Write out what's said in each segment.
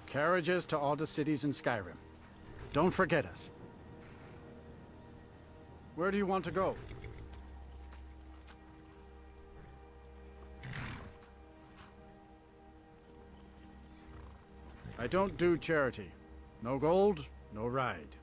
Carriages to all the cities in Skyrim. Don't forget us. Where do you want to go? I don't do charity. No gold, no ride.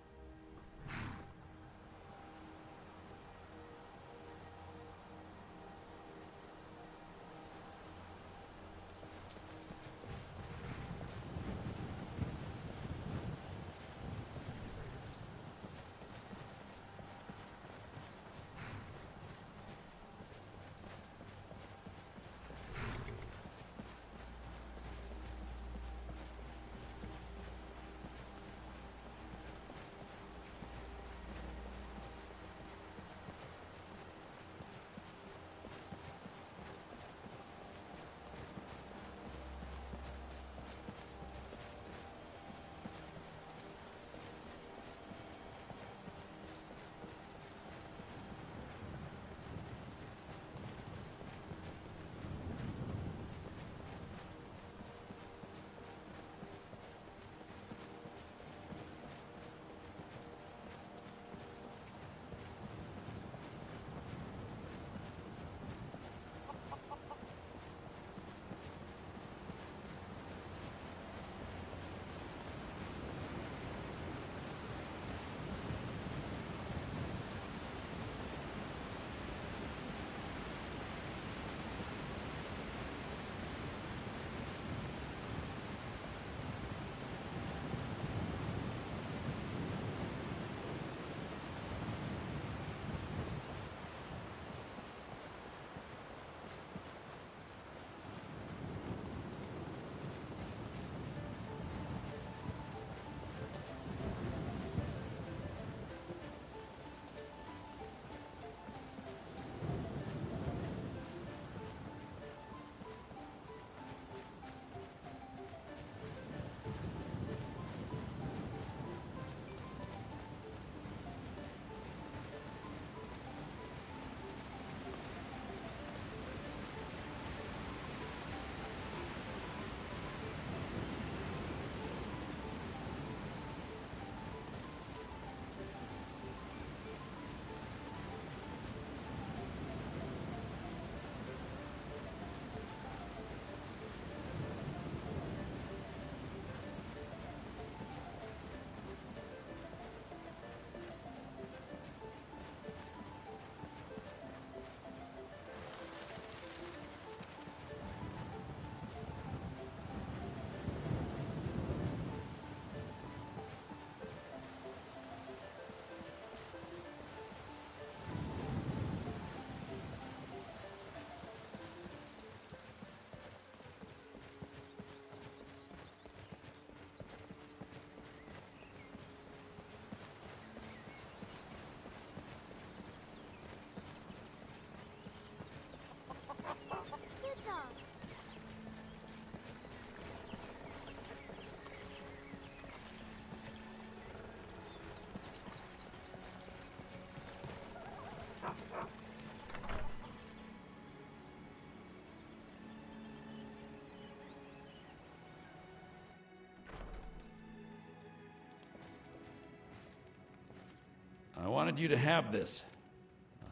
I wanted you to have this.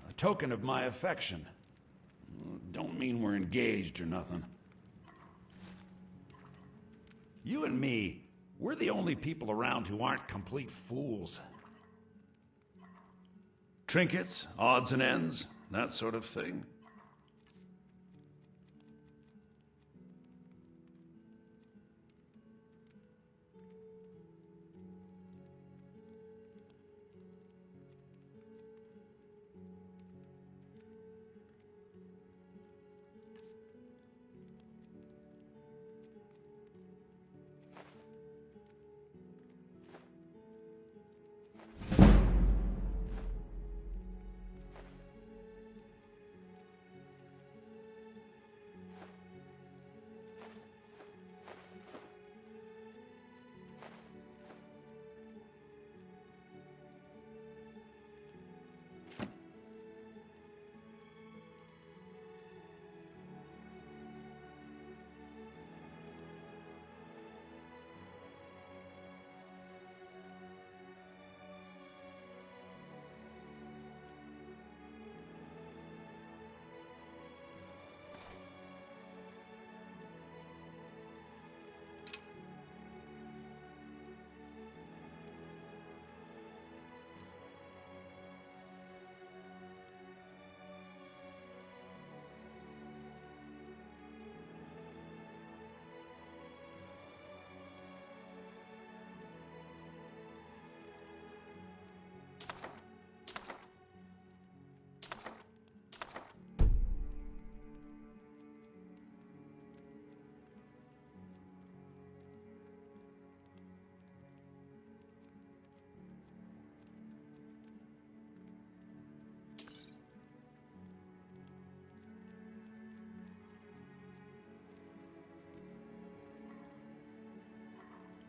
A token of my affection. Don't mean we're engaged or nothing. You and me, we're the only people around who aren't complete fools. Trinkets, odds and ends, that sort of thing.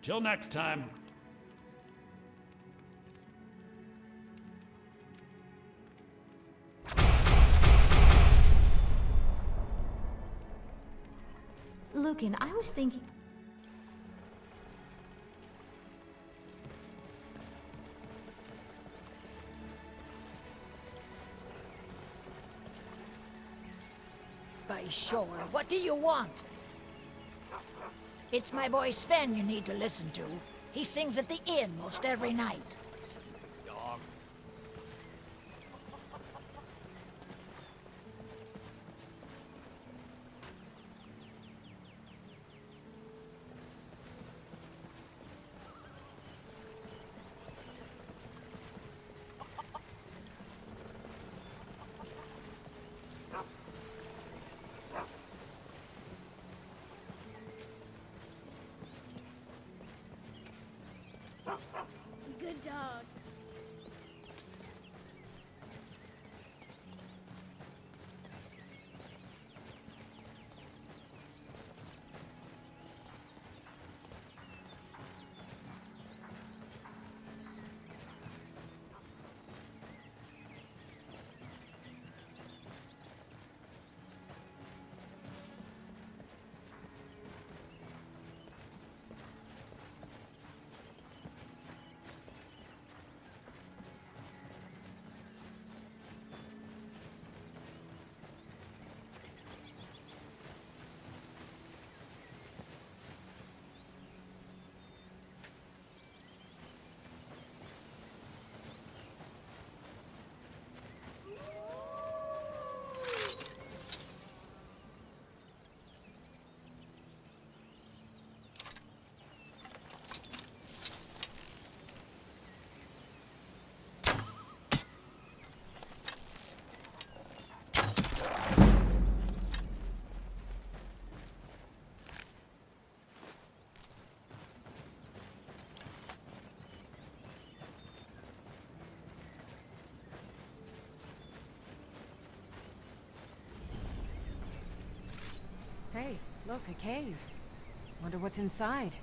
Till next time. Lucan, I was thinking... By sure, what do you want? It's my boy Sven you need to listen to. He sings at the inn most every night. Dog. Good dog. Hey, look, a cave. Wonder what's inside.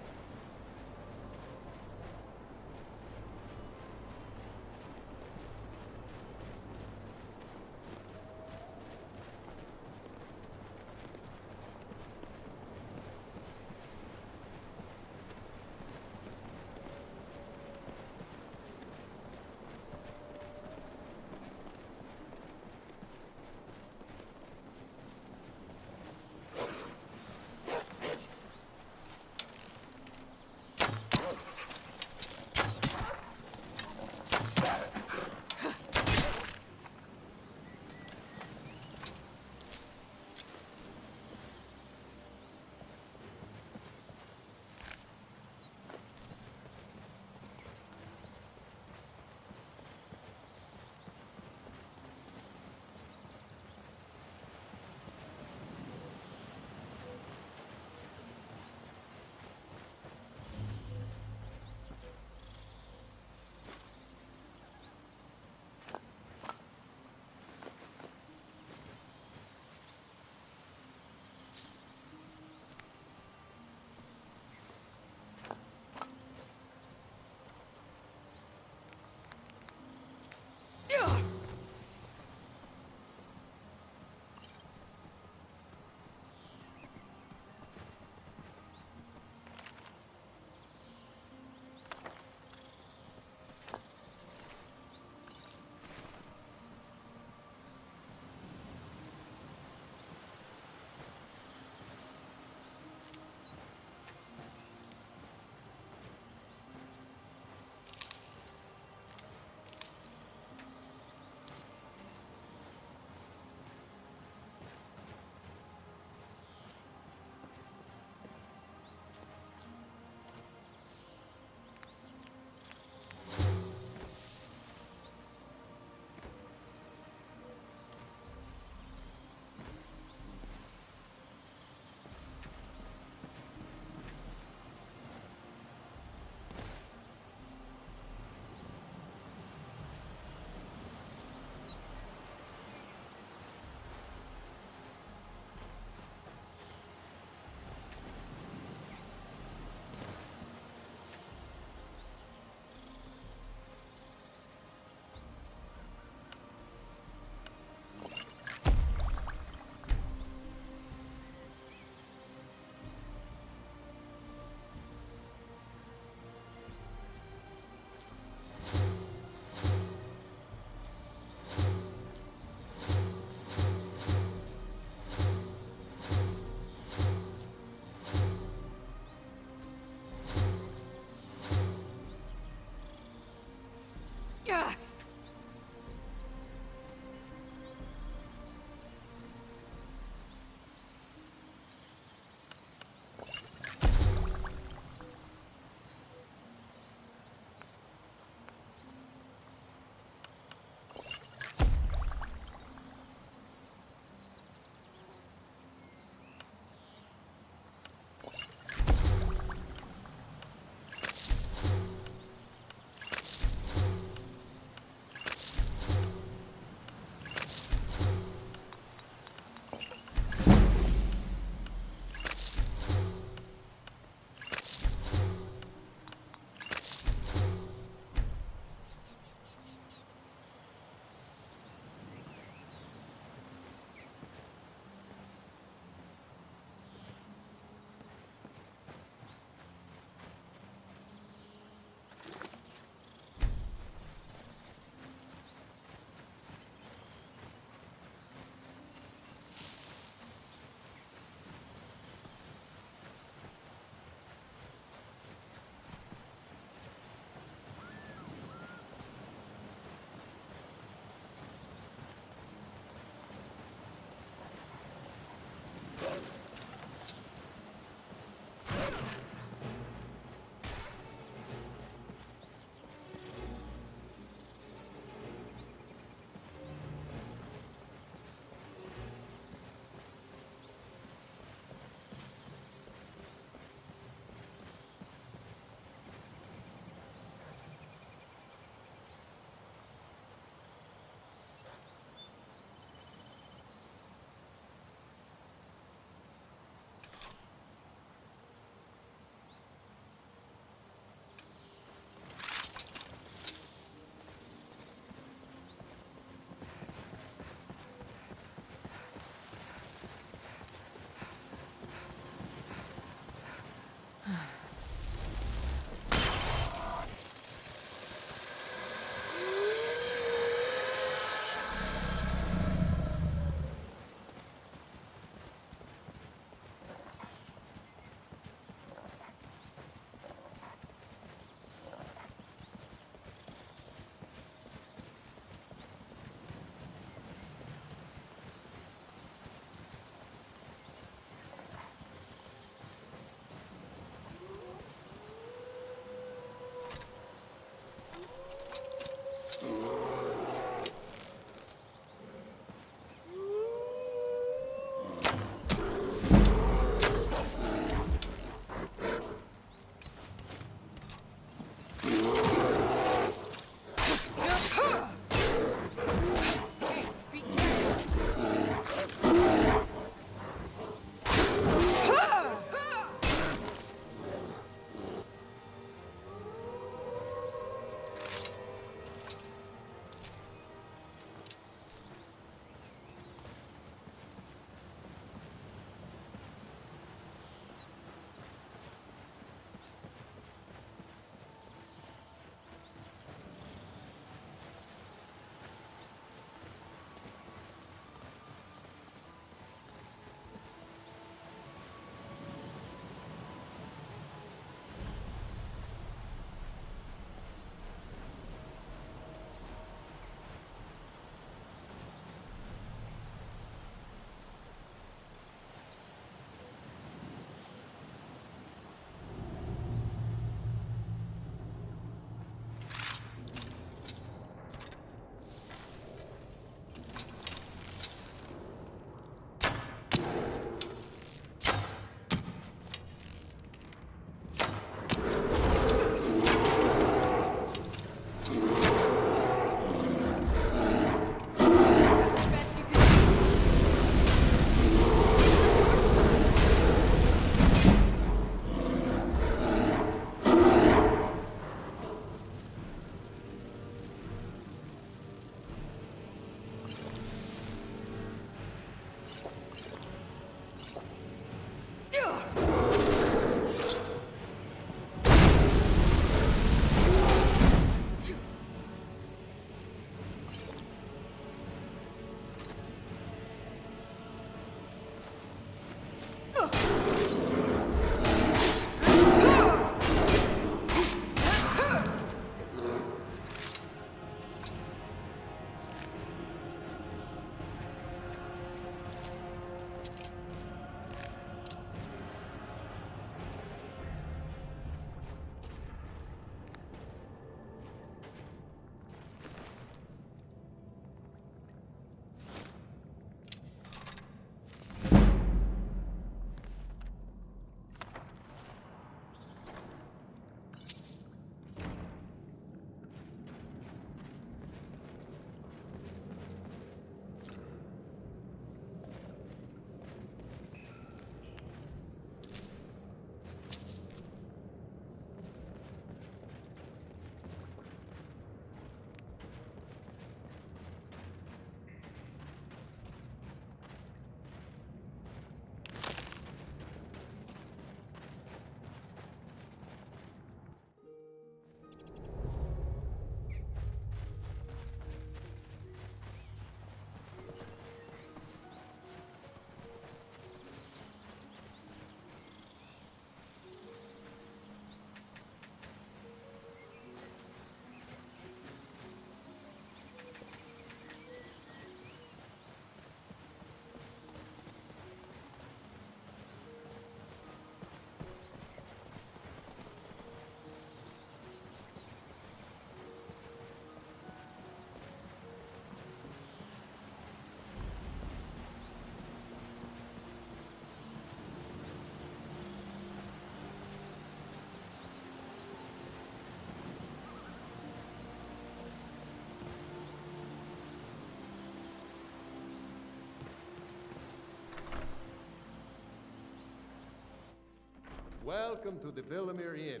Welcome to the Villamere Inn.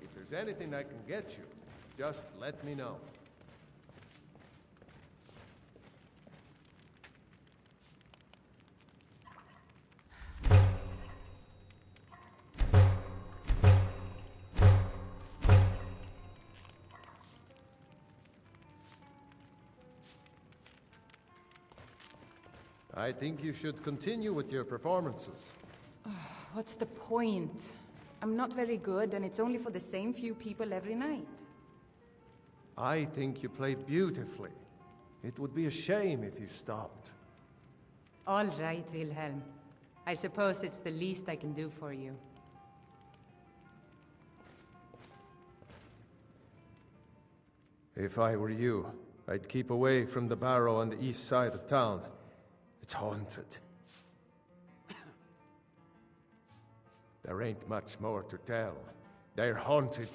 If there's anything I can get you, just let me know. I think you should continue with your performances. What's the point? I'm not very good, and it's only for the same few people every night. I think you play beautifully. It would be a shame if you stopped. All right, Wilhelm. I suppose it's the least I can do for you. If I were you, I'd keep away from the barrow on the east side of town. It's haunted. There ain't much more to tell. They're haunted,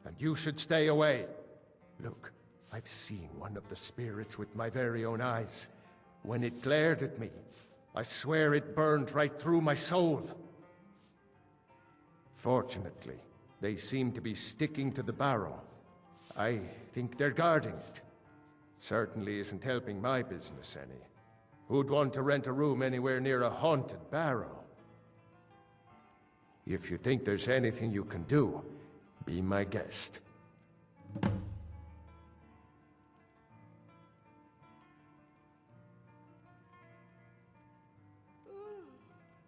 and you should stay away. Look, I've seen one of the spirits with my very own eyes. When it glared at me, I swear it burned right through my soul. Fortunately, they seem to be sticking to the barrow. I think they're guarding it. Certainly isn't helping my business any. Who'd want to rent a room anywhere near a haunted barrow? If you think there's anything you can do, be my guest.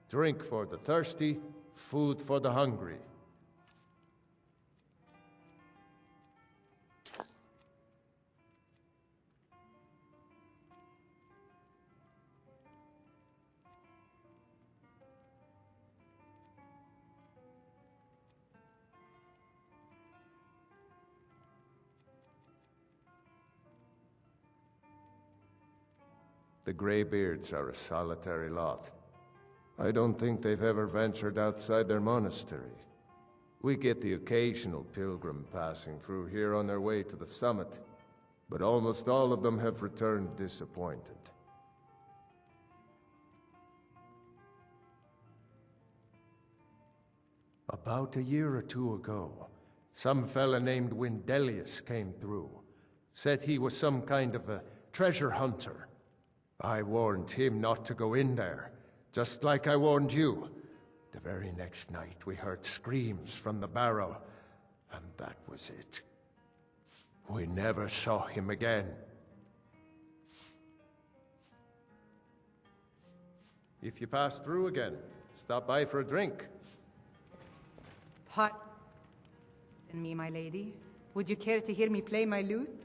Drink for the thirsty, food for the hungry. The Greybeards are a solitary lot. I don't think they've ever ventured outside their monastery. We get the occasional pilgrim passing through here on their way to the summit, but almost all of them have returned disappointed. About a year or two ago, some fella named Windelius came through. Said he was some kind of a treasure hunter. I warned him not to go in there, just like I warned you. The very next night we heard screams from the barrow, and that was it. We never saw him again. If you pass through again, stop by for a drink. Hot. And me, my lady? Would you care to hear me play my lute?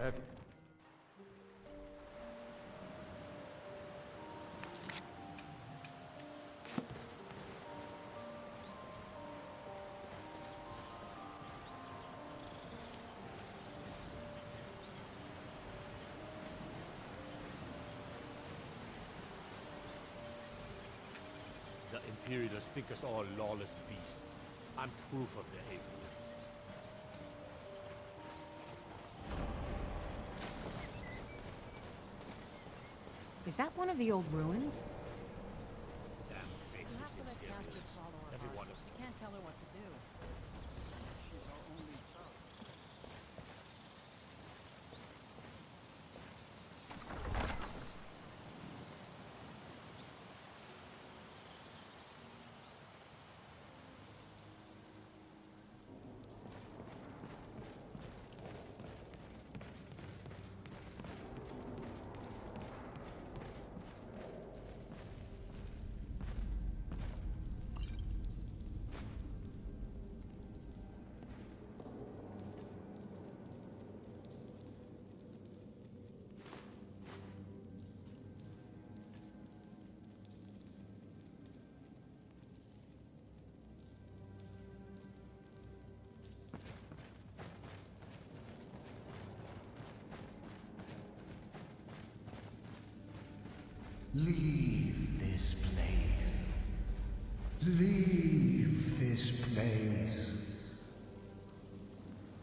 Have you? The Imperialists think us all lawless beasts. I'm proof of their ignorance. Is that one of the old ruins? Damn You have faithless to let Caster Imperialists. follow her Every heart. one of them. You can't tell her what to do. She's our only child. Leave this place. Leave this place.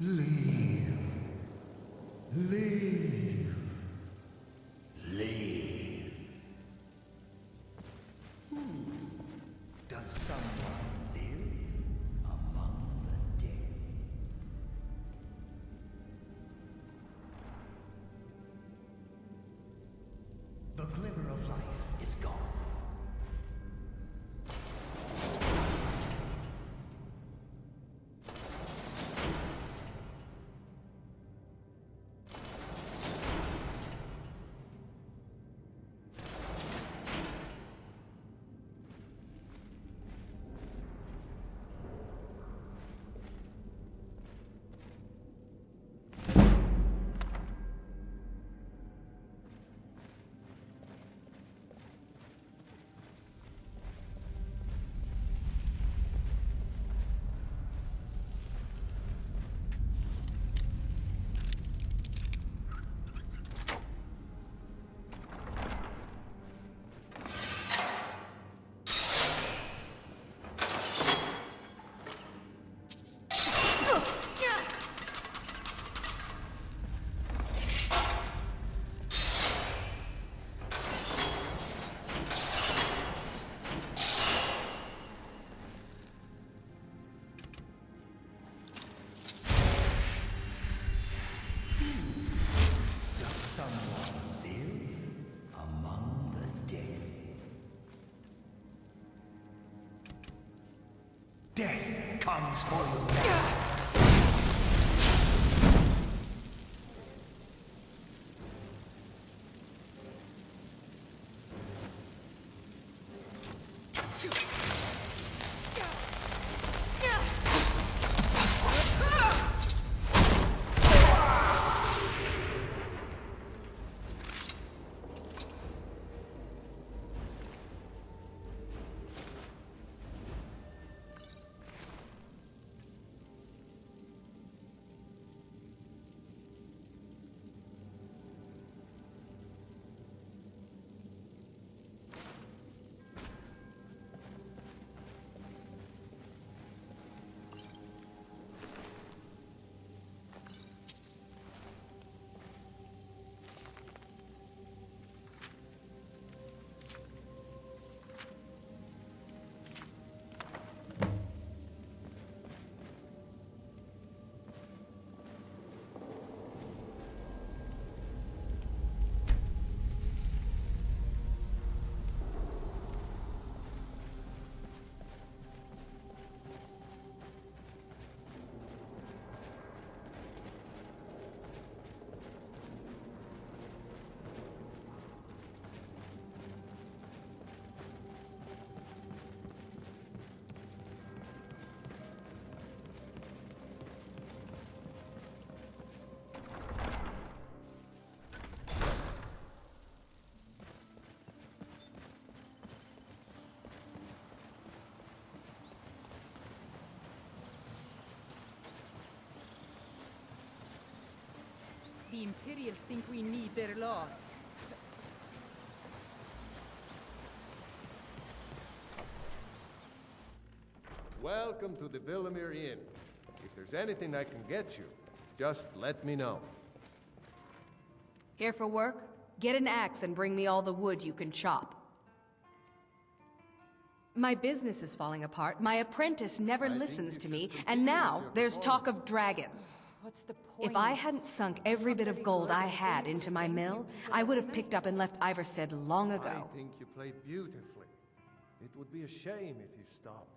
Leave. Leave. Leave. Does someone live among the dead? The glimmer of life is gone. Death comes for you now. The Imperials think we need their laws. Welcome to the Villamere Inn. If there's anything I can get you, just let me know. Here for work? Get an axe and bring me all the wood you can chop. My business is falling apart, my apprentice never listens to me, and now there's talk of dragons. What's the point? If I hadn't sunk every bit of gold I had into my mill, I would have picked up and left Ivarstead long ago. I think you played beautifully. It would be a shame if you stopped.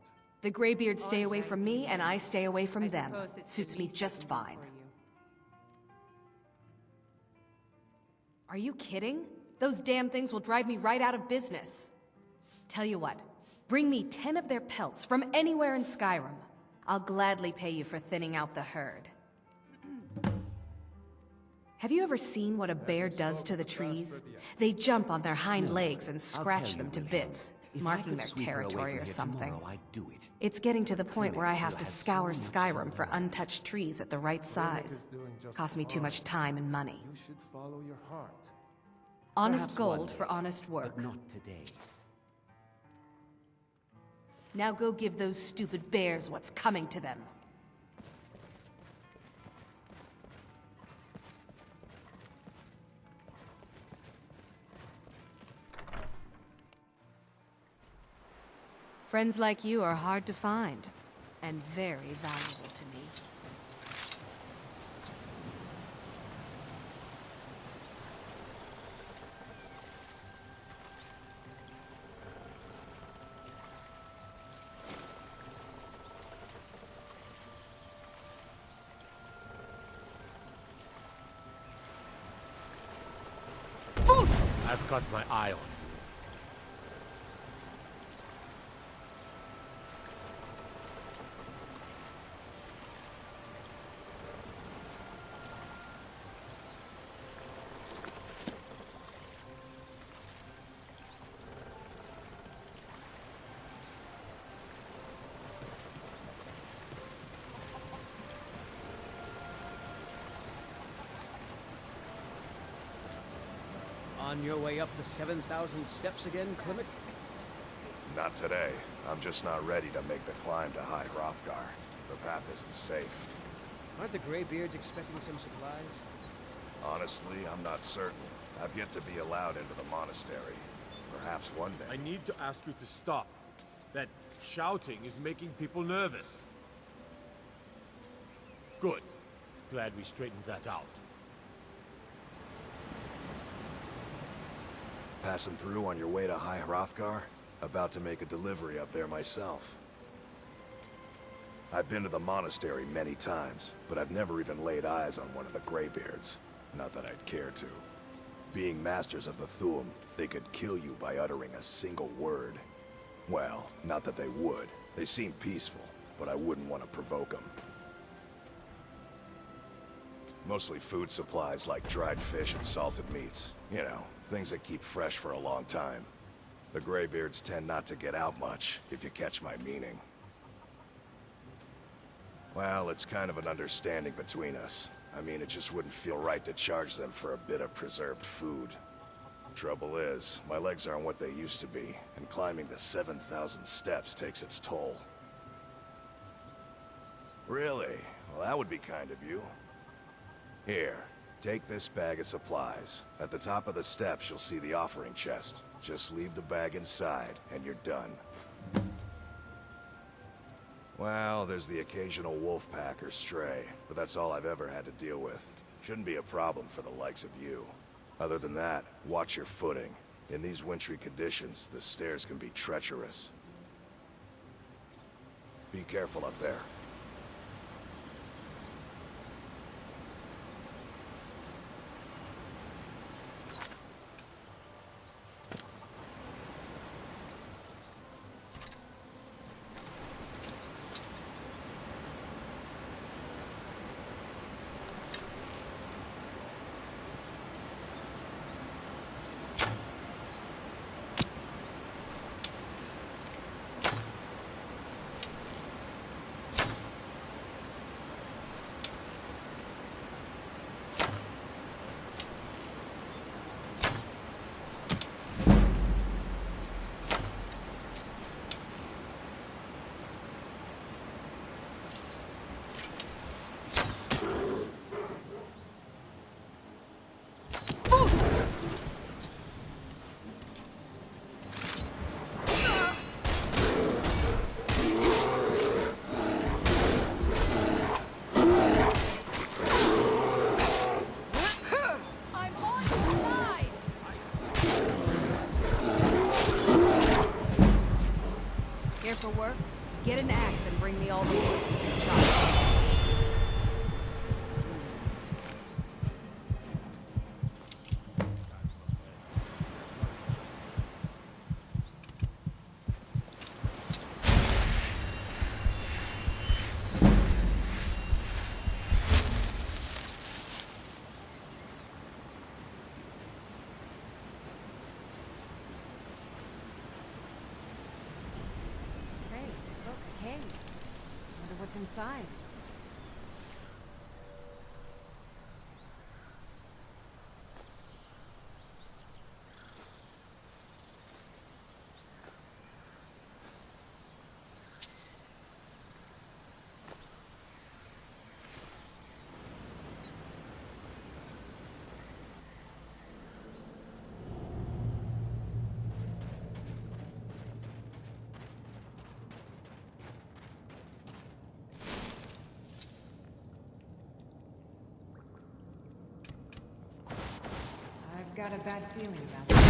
The Greybeards stay away from me, and I stay away from them. Suits me just fine. Are you kidding? Those damn things will drive me right out of business. Tell you what, bring me 10 of their pelts from anywhere in Skyrim. I'll gladly pay you for thinning out the herd. Have you ever seen what a bear does to the trees? They jump on their hind legs and scratch them to bits, marking their territory or something. It's getting to the point where I have to scour Skyrim for untouched trees at the right size. Costs me too much time and money. You should follow your heart. Honest Perhaps one gold day, for honest work. but not today. Now go give those stupid bears what's coming to them. Friends like you are hard to find, and very valuable to me. I've got my eye on you. On your way up the 7,000 steps again, Clement? Not today. I'm just not ready to make the climb to High Hrothgar. The path isn't safe. Aren't the Greybeards expecting some supplies? Honestly, I'm not certain. I've yet to be allowed into the monastery. Perhaps one day. I need to ask you to stop. That shouting is making people nervous. Good. Glad we straightened that out. Passing through on your way to High Hrothgar? About to make a delivery up there myself. I've been to the monastery many times, but I've never even laid eyes on one of the Greybeards. Not that I'd care to. Being masters of the Thu'um, they could kill you by uttering a single word. Well, not that they would. They seem peaceful, but I wouldn't want to provoke them. Mostly food supplies like dried fish and salted meats. You know, things that keep fresh for a long time. The Greybeards tend not to get out much, if you catch my meaning. Well, it's kind of an understanding between us. I mean, it just wouldn't feel right to charge them for a bit of preserved food. Trouble is, my legs aren't what they used to be, and climbing the 7,000 steps takes its toll. Really? Well, that would be kind of you. Here, take this bag of supplies. At the top of the steps, you'll see the offering chest. Just leave the bag inside, and you're done. Well, there's the occasional wolf pack or stray, but that's all I've ever had to deal with. Shouldn't be a problem for the likes of you. Other than that, watch your footing. In these wintry conditions, the stairs can be treacherous. Be careful up there. For work, get an axe and bring me all the wood and chop. What's inside? got a bad feeling about that.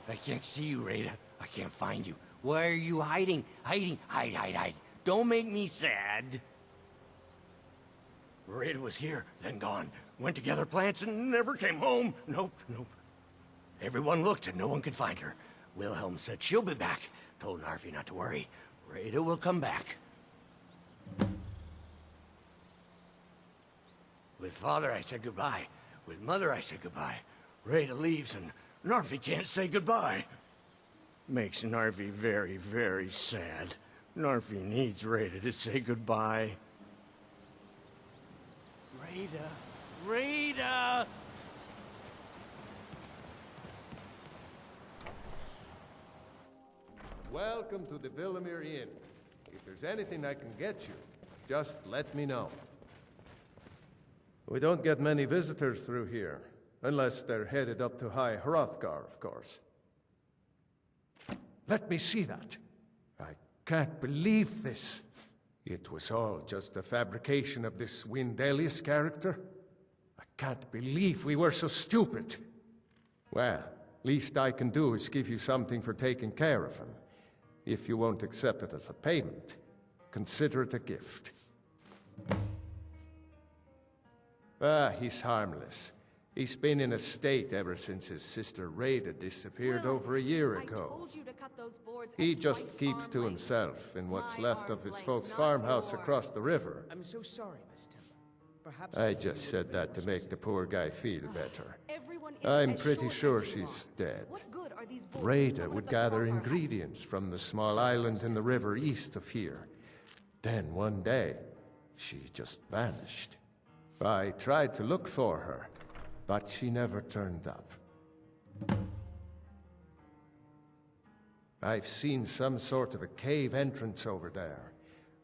I can't see you, Rada. I can't find you. Why are you hiding? Hiding. Hide. Don't make me sad. Rada was here, then gone. Went to gather plants and never came home. Nope. Everyone looked and no one could find her. Wilhelm said she'll be back. Told Narfi not to worry. Rada will come back. With Father, I said goodbye. With Mother, I said goodbye. Rada leaves and Narfi can't say goodbye. Makes Narfi very, very sad. Narfi needs Rada to say goodbye. Rada! Welcome to the Villamere Inn. If there's anything I can get you, just let me know. We don't get many visitors through here, unless they're headed up to High Hrothgar, of course. Let me see that. I can't believe this. It was all just a fabrication of this Windelius character. I can't believe we were so stupid. Well, least I can do is give you something for taking care of him. If you won't accept it as a payment, consider it a gift. He's harmless. He's been in a state ever since his sister Rada disappeared over a year ago. He just keeps to himself in what's left of his folks' farmhouse across the river. I'm so sorry, Miss Timber. Perhaps I just said that to make the poor guy feel better. I'm pretty sure she's dead. Rada would gather ingredients from the small islands in the river east of here. Then one day, she just vanished. I tried to look for her, but she never turned up. I've seen some sort of a cave entrance over there.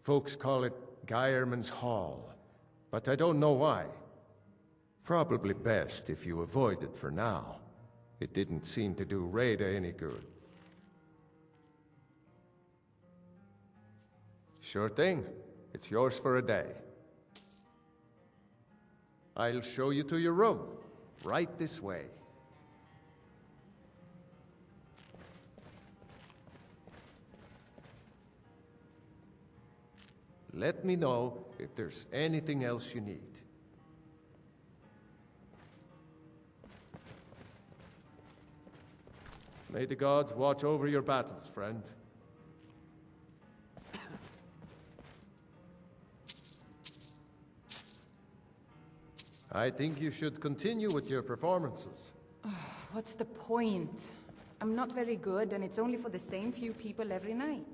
Folks call it Geirman's Hall, but I don't know why. Probably best if you avoid it for now. It didn't seem to do Rada any good. Sure thing. It's yours for a day. I'll show you to your room. Right this way. Let me know if there's anything else you need. May the gods watch over your battles, friend. I think you should continue with your performances. What's the point? I'm not very good, and it's only for the same few people every night.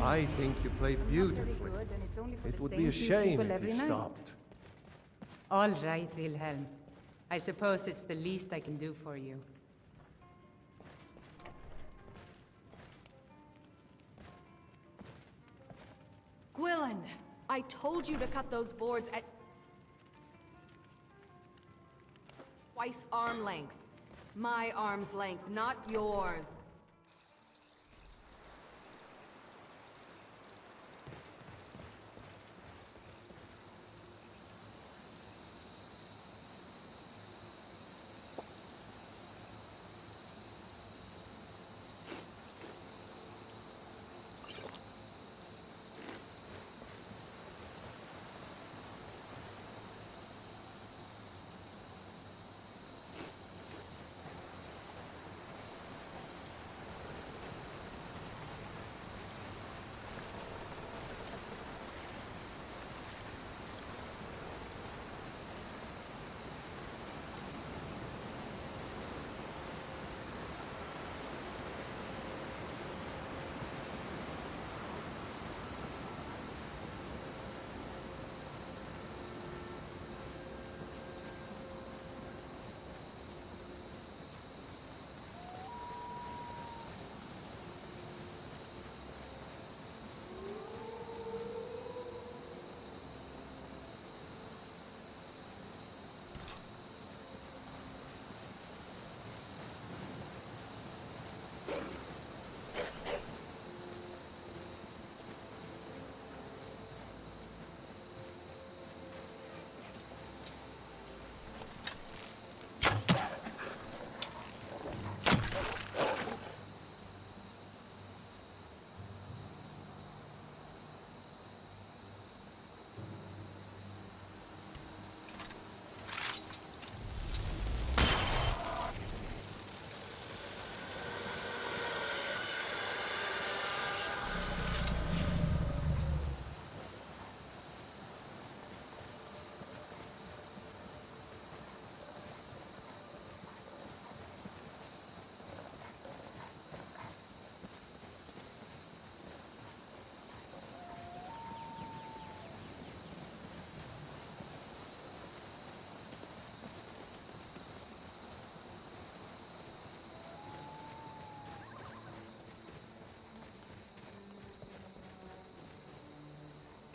I think you played I'm not very beautifully. good, and it's only for It the would same be a few shame people if every you night. stopped. All right, Wilhelm. I suppose it's the least I can do for you. Gwilyn, I told you to cut those boards at twice arm length. My arm's length, not yours.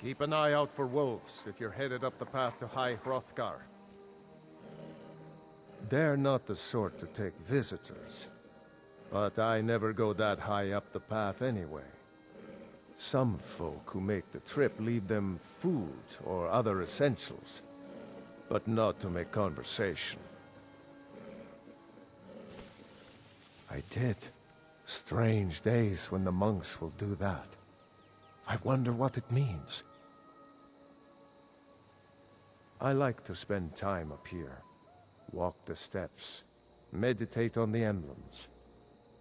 Keep an eye out for wolves if you're headed up the path to High Hrothgar. They're not the sort to take visitors. But I never go that high up the path anyway. Some folk who make the trip leave them food or other essentials, but not to make conversation. I did. Strange days when the monks will do that. I wonder what it means. I like to spend time up here. Walk the steps. Meditate on the emblems.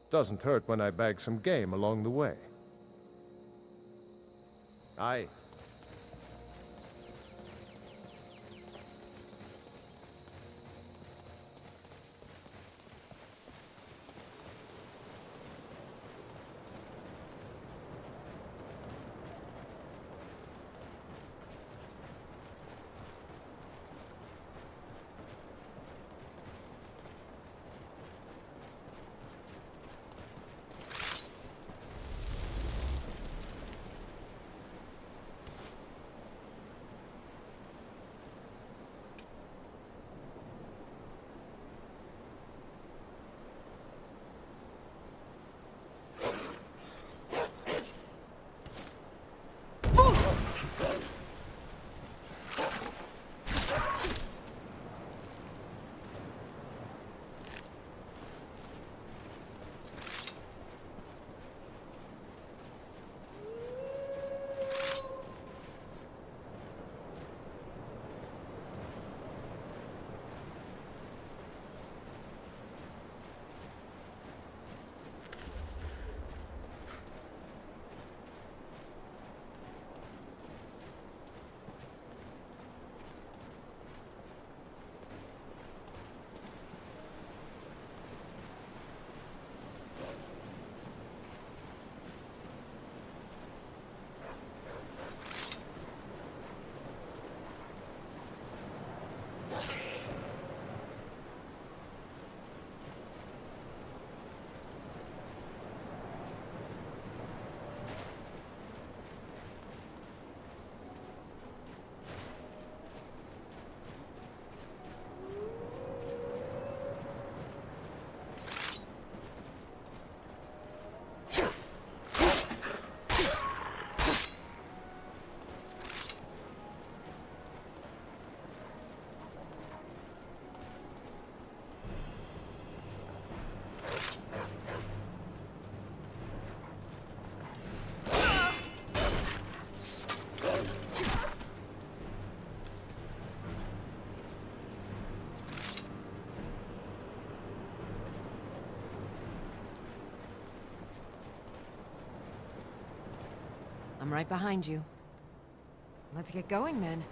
Doesn't hurt when I bag some game along the way. Aye. I'm right behind you. Let's get going then.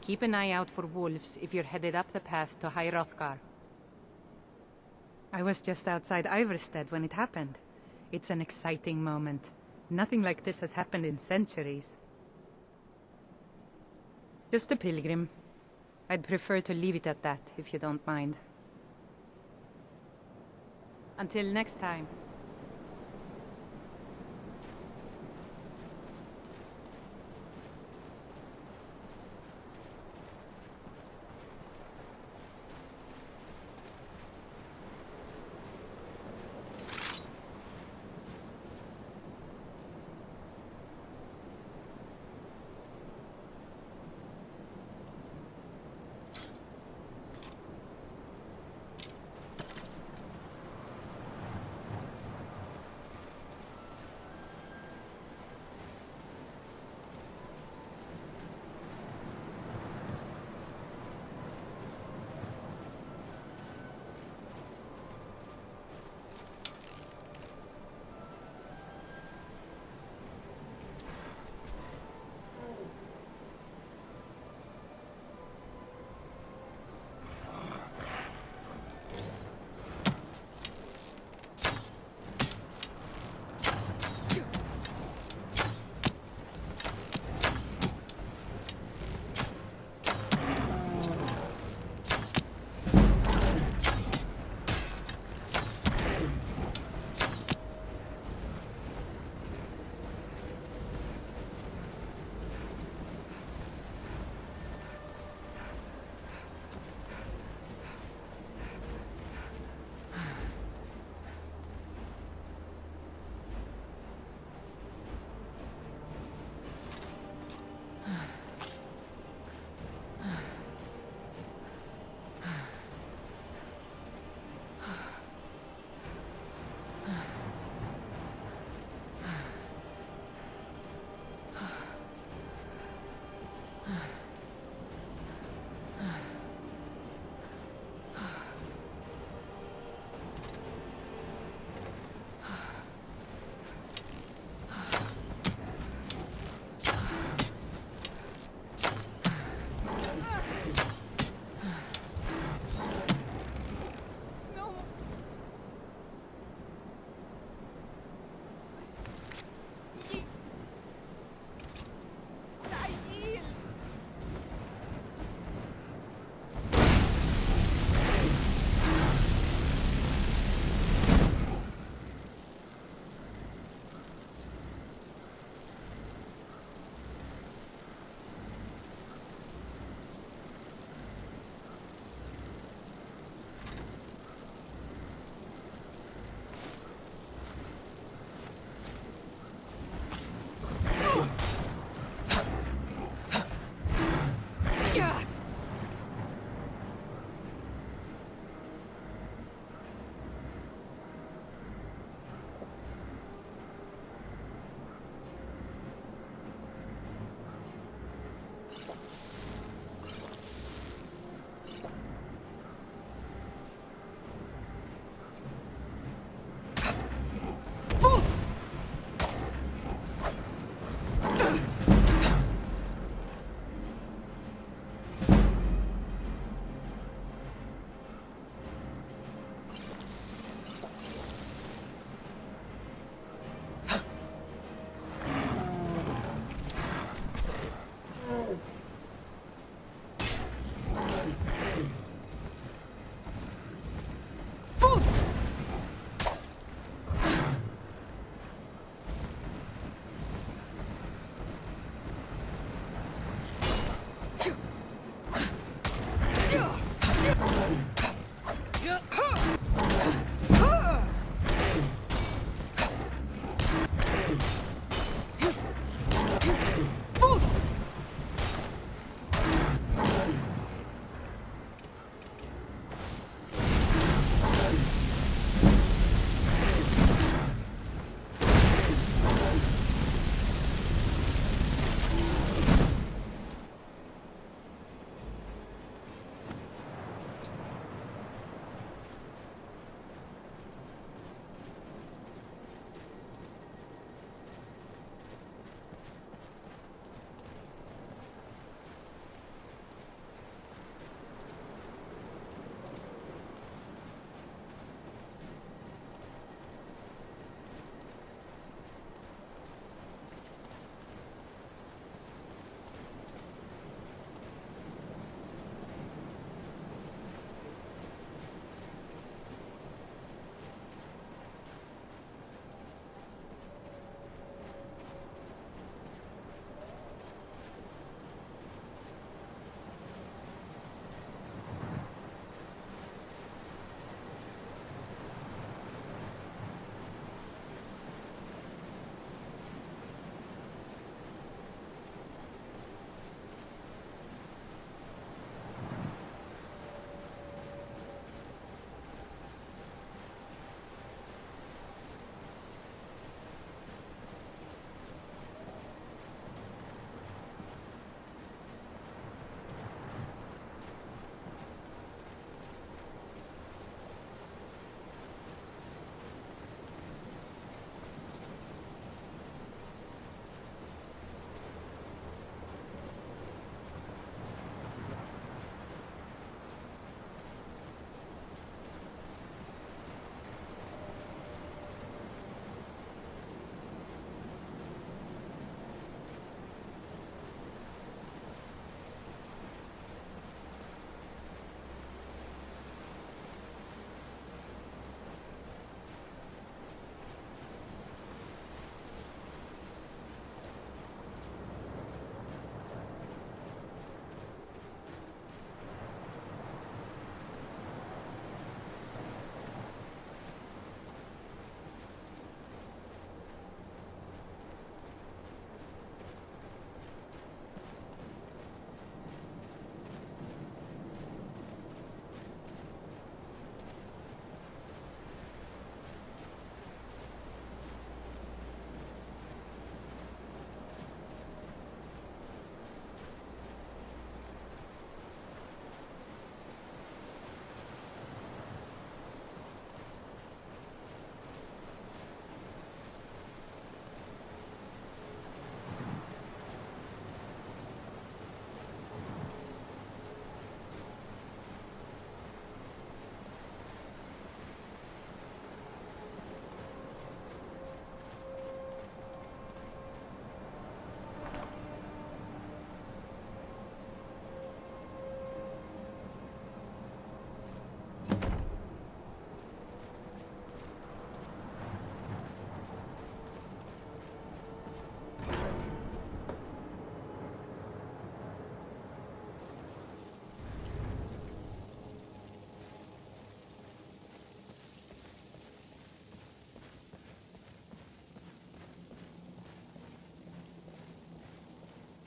Keep an eye out for wolves if you're headed up the path to High Hrothgar. I was just outside Ivarstead when it happened. It's an exciting moment. Nothing like this has happened in centuries. Just a pilgrim. I'd prefer to leave it at that, if you don't mind. Until next time.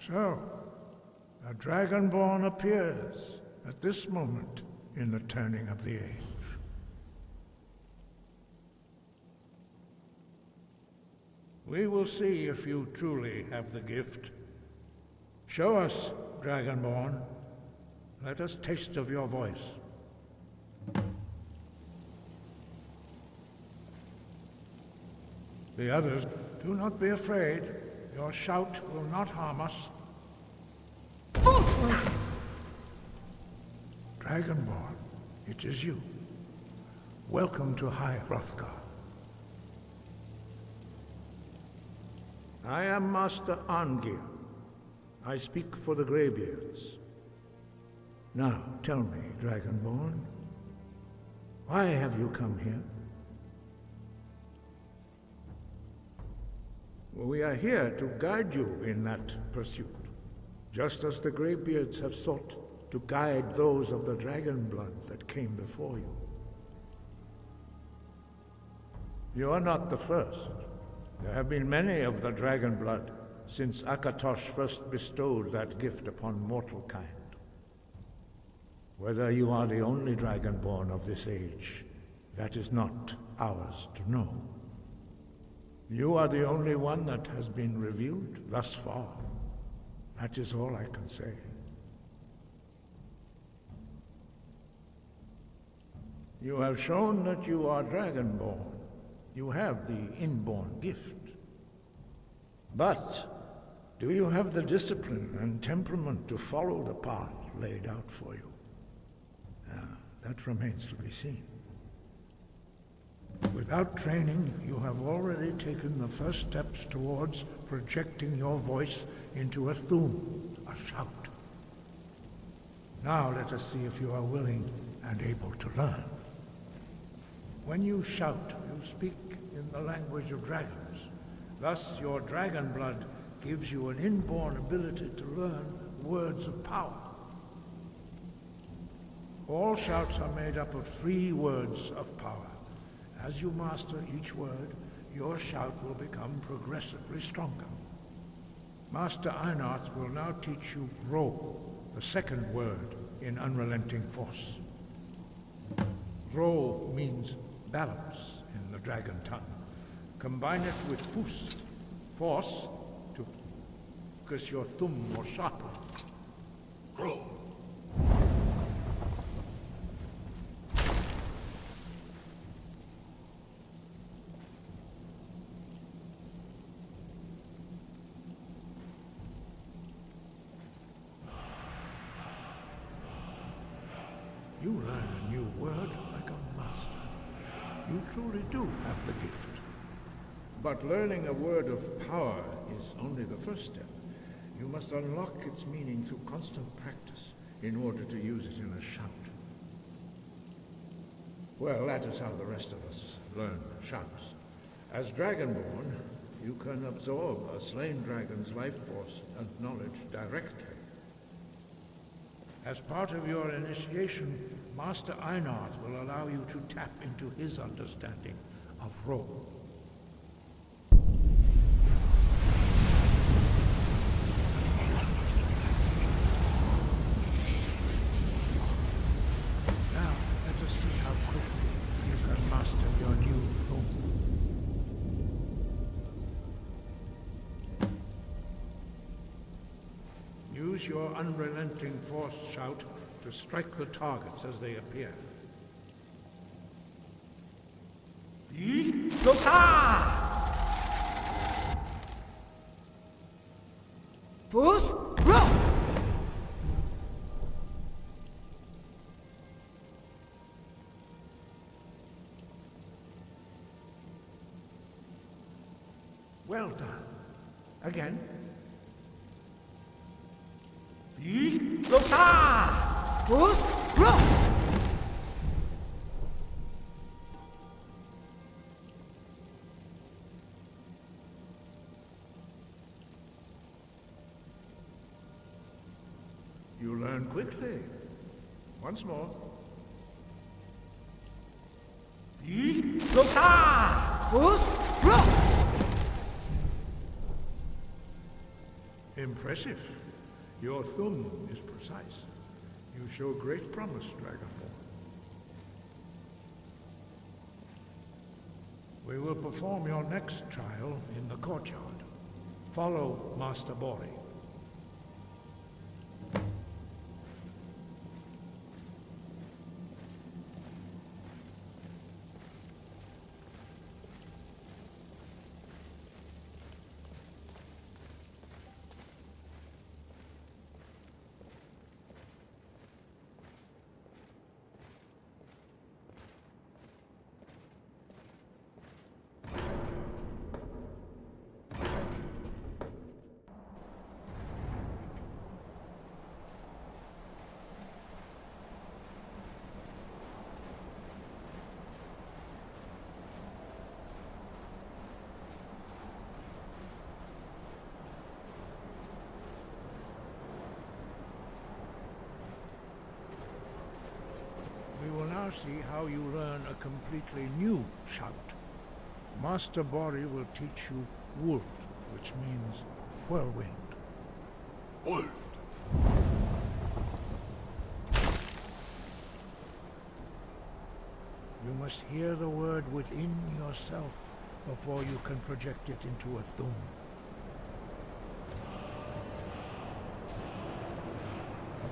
So, a dragonborn appears at this moment in the turning of the age. We will see if you truly have the gift. Show us, Dragonborn. Let us taste of your voice. The others, do not be afraid. Your shout will not harm us. Dragonborn, it is you. Welcome to High Hrothgar. I am Master Arngir. I speak for the Greybeards. Now, tell me, Dragonborn, why have you come here? We are here to guide you in that pursuit, just as the Greybeards have sought to guide those of the dragon blood that came before you. You are not the first. There have been many of the dragon blood since Akatosh first bestowed that gift upon mortal kind. Whether you are the only dragonborn of this age, that is not ours to know. You are the only one that has been revealed thus far. That is all I can say. You have shown that you are dragonborn. You have the inborn gift. But do you have the discipline and temperament to follow the path laid out for you? That remains to be seen. Without training, you have already taken the first steps towards projecting your voice into a thum, a shout. Now let us see if you are willing and able to learn. When you shout, you speak in the language of dragons. Thus, your dragon blood gives you an inborn ability to learn words of power. All shouts are made up of 3 words of power. As you master each word, your shout will become progressively stronger. Master Einarth will now teach you Ro, the second word in unrelenting force. Ro means balance in the dragon tongue. Combine it with Fus, force, to focus your thumb more sharply. Ro. You learn a new word like a master. You truly do have the gift. But learning a word of power is only the first step. You must unlock its meaning through constant practice in order to use it in a shout. Well, that is how the rest of us learn shouts. As Dragonborn, you can absorb a slain dragon's life force and knowledge directly. As part of your initiation, Master Einarth will allow you to tap into his understanding of Ro. Now, let us see how quickly you can master your new thum. Use your unrelenting force shout to strike the targets as they appear. Fus, Ro! Well done. Again. Fus, Ro! You learn quickly. Once more. Fus, Ro! Impressive. Your thumb is precise. You show great promise, Dragonborn. We will perform your next trial in the courtyard. Follow Master Bori. We will now see how you learn a completely new shout. Master Bori will teach you Wold, which means whirlwind. Wold! You must hear the word within yourself before you can project it into a thum.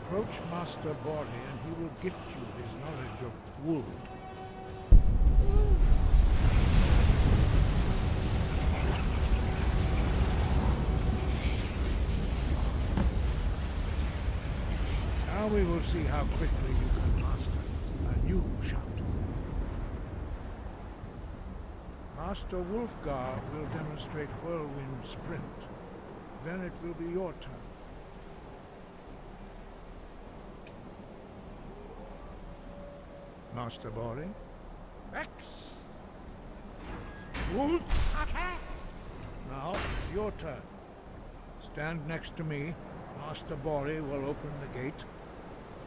Approach Master Bori and he will gift you his knowledge of Wold. Now we will see how quickly you can master a new shout. Master Wolfgar will demonstrate Whirlwind Sprint. Then it will be your turn. Master Bori. X. Wolf. Now it's your turn. Stand next to me. Master Bori will open the gate.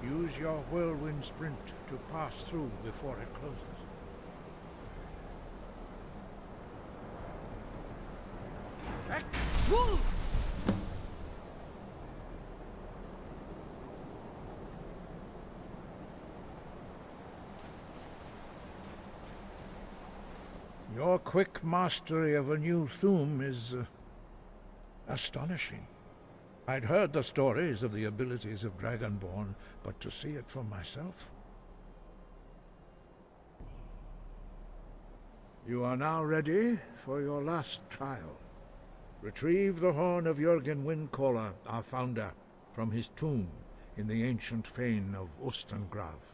Use your whirlwind sprint to pass through before it closes. Woo! Your quick mastery of a new thum is astonishing. I'd heard the stories of the abilities of Dragonborn, but to see it for myself. You are now ready for your last trial. Retrieve the horn of Jürgen Windcaller, our founder, from his tomb in the ancient fane of Ustengrav.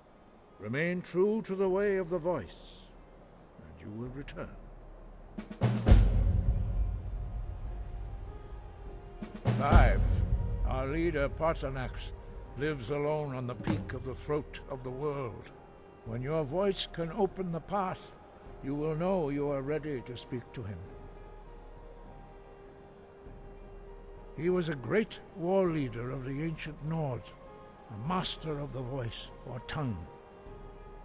Remain true to the way of the voice, and you will return. Five. Our leader, Paarthurnax, lives alone on the peak of the throat of the world. When your voice can open the path, you will know you are ready to speak to him. He was a great war leader of the ancient Nords, a master of the voice, or tongue.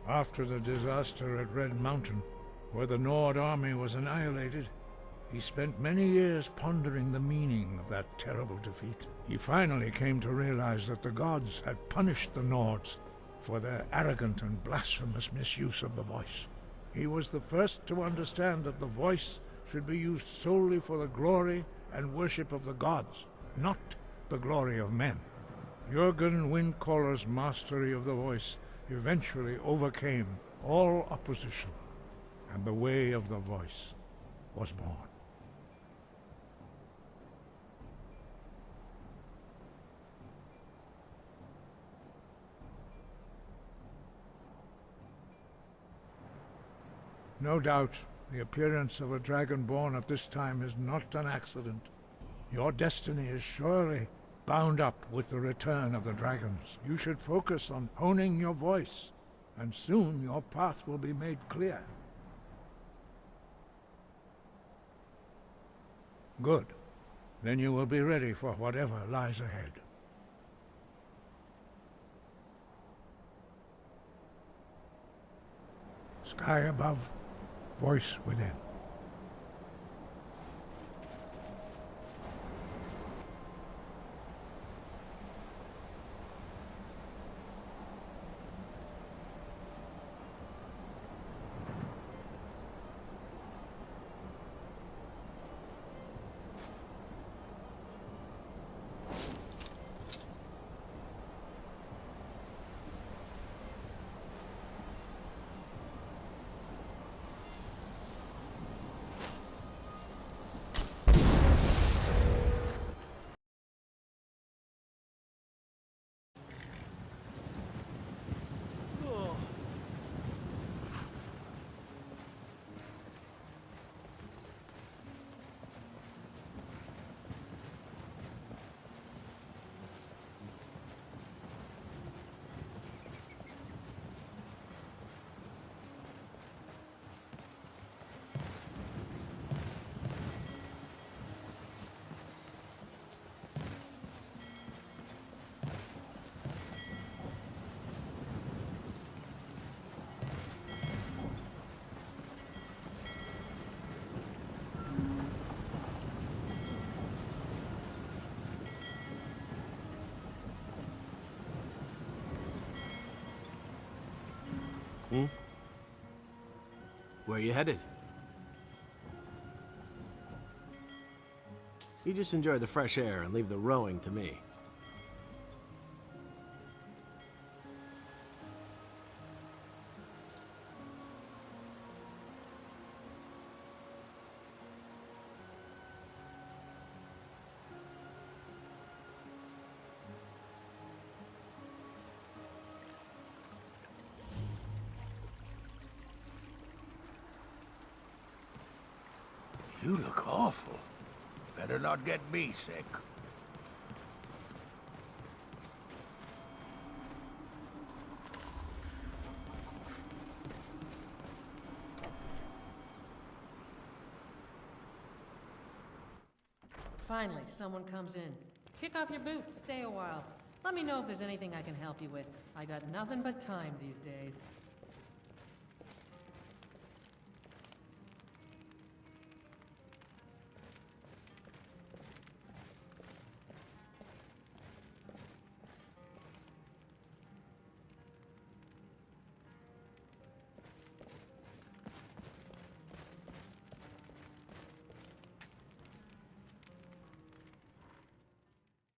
After the disaster at Red Mountain, where the Nord army was annihilated, he spent many years pondering the meaning of that terrible defeat. He finally came to realize that the gods had punished the Nords for their arrogant and blasphemous misuse of the voice. He was the first to understand that the voice should be used solely for the glory and worship of the gods, not the glory of men. Jürgen Windcaller's mastery of the voice eventually overcame all opposition, and the way of the voice was born. No doubt, the appearance of a Dragonborn at this time is not an accident. Your destiny is surely bound up with the return of the dragons. You should focus on honing your voice, and soon your path will be made clear. Good. Then you will be ready for whatever lies ahead. Sky above, voice within. Where are you headed? You just enjoy the fresh air and leave the rowing to me. You look awful. Better not get me sick. Finally, someone comes in. Kick off your boots, stay a while. Let me know if there's anything I can help you with. I got nothing but time these days.